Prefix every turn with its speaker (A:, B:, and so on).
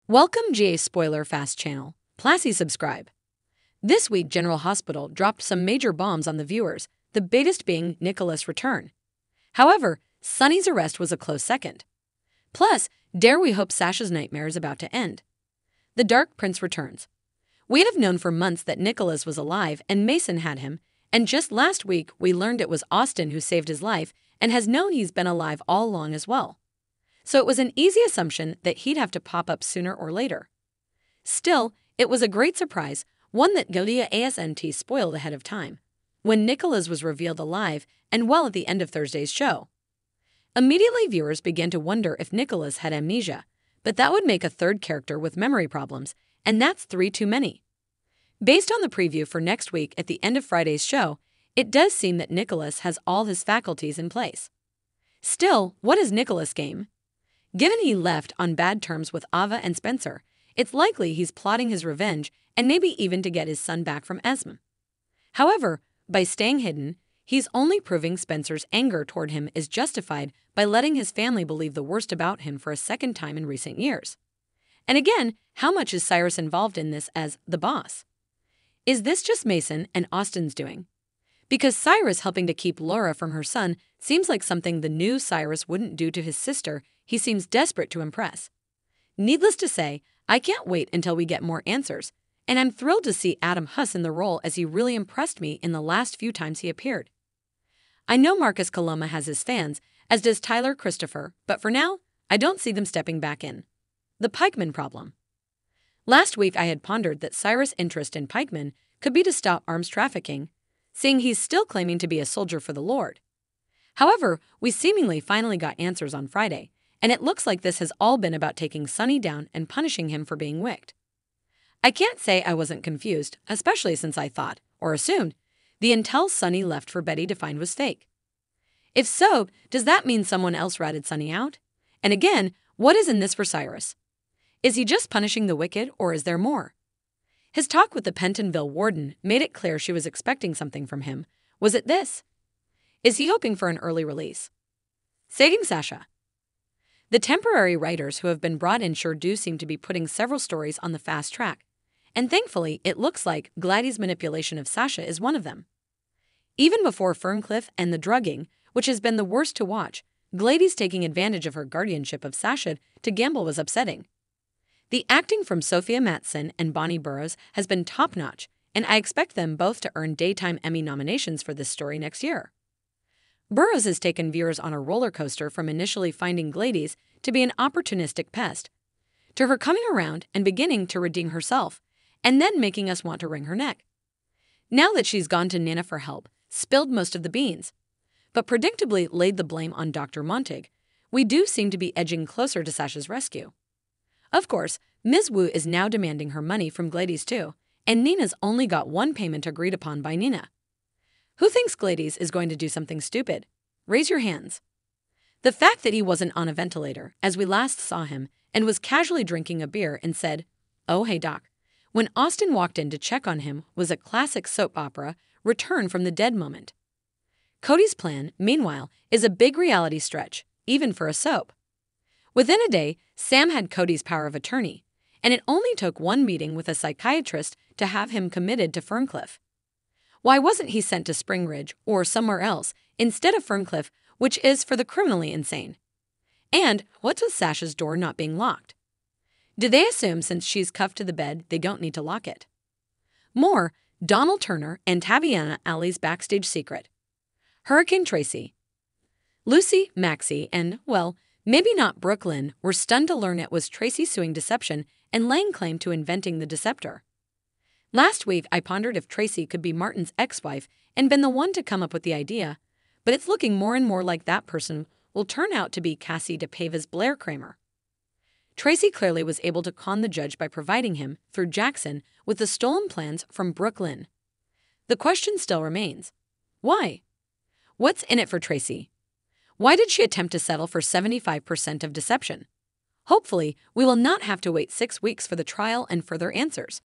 A: Welcome GA Spoiler Fast channel. Plassy subscribe. This week, General Hospital dropped some major bombs on the viewers, the biggest being Nikolas' return. However, Sonny's arrest was a close second. Plus, dare we hope Sasha's nightmare is about to end. The Dark Prince returns. We'd have known for months that Nikolas was alive and Mason had him, and just last week we learned it was Austin who saved his life and has known he's been alive all along as well. So it was an easy assumption that he'd have to pop up sooner or later. Still, it was a great surprise, one that Galia ASNT spoiled ahead of time, when Nikolas was revealed alive and well at the end of Thursday's show. Immediately, viewers began to wonder if Nikolas had amnesia, but that would make a third character with memory problems, and that's 3 too many. Based on the preview for next week at the end of Friday's show, it does seem that Nikolas has all his faculties in place. Still, what is Nikolas' game? Given he left on bad terms with Ava and Spencer, it's likely he's plotting his revenge and maybe even to get his son back from Esme. However, by staying hidden, he's only proving Spencer's anger toward him is justified by letting his family believe the worst about him for a second time in recent years. And again, how much is Cyrus involved in this as the boss? Is this just Mason and Austin's doing? Because Cyrus helping to keep Laura from her son seems like something the new Cyrus wouldn't do to his sister. He seems desperate to impress. Needless to say, I can't wait until we get more answers, and I'm thrilled to see Adam Huss in the role as he really impressed me in the last few times he appeared. I know Marcus Coloma has his fans, as does Tyler Christopher, but for now, I don't see them stepping back in. The pikeman problem. Last week I had pondered that Cyrus' interest in pikemen could be to stop arms trafficking, seeing he's still claiming to be a soldier for the Lord. However, we seemingly finally got answers on Friday, and it looks like this has all been about taking Sonny down and punishing him for being wicked. I can't say I wasn't confused, especially since I thought, or assumed, the intel Sonny left for Betty to find was fake. If so, does that mean someone else ratted Sonny out? And again, what is in this for Cyrus? Is he just punishing the wicked, or is there more? His talk with the Pentonville warden made it clear she was expecting something from him. Was it this? Is he hoping for an early release? Saving Sasha. The temporary writers who have been brought in sure do seem to be putting several stories on the fast track, and thankfully it looks like Gladys' manipulation of Sasha is one of them. Even before Ferncliff and the drugging, which has been the worst to watch, Gladys taking advantage of her guardianship of Sasha to gamble was upsetting. The acting from Sophia Matson and Bonnie Burroughs has been top-notch, and I expect them both to earn Daytime Emmy nominations for this story next year. Burroughs has taken viewers on a roller coaster from initially finding Gladys to be an opportunistic pest, to her coming around and beginning to redeem herself, and then making us want to wring her neck. Now that she's gone to Nina for help, spilled most of the beans, but predictably laid the blame on Dr. Montague, we do seem to be edging closer to Sasha's rescue. Of course, Ms. Wu is now demanding her money from Gladys too, and Nina's only got one payment agreed upon by Nina. Who thinks Gladys is going to do something stupid? Raise your hands. The fact that he wasn't on a ventilator, as we last saw him, and was casually drinking a beer and said, "Oh hey doc," when Austin walked in to check on him was a classic soap opera return from the dead moment. Cody's plan, meanwhile, is a big reality stretch, even for a soap. Within a day, Sam had Cody's power of attorney, and it only took one meeting with a psychiatrist to have him committed to Ferncliff. Why wasn't he sent to Spring Ridge or somewhere else instead of Ferncliff, which is for the criminally insane? And what's with Sasha's door not being locked? Do they assume since she's cuffed to the bed they don't need to lock it? More, Donald Turner and Taviana Alley's backstage secret. Hurricane Tracy. Lucy, Maxie, and, well, maybe not Brooklyn were stunned to learn it was Tracy suing deception and laying claim to inventing the deceptor. Last week, I pondered if Tracy could be Martin's ex-wife and been the one to come up with the idea, but it's looking more and more like that person will turn out to be Cassie DePave's Blair Kramer. Tracy clearly was able to con the judge by providing him, through Jackson, with the stolen plans from Brooklyn. The question still remains. Why? What's in it for Tracy? Why did she attempt to settle for 75% of deception? Hopefully, we will not have to wait 6 weeks for the trial and further answers.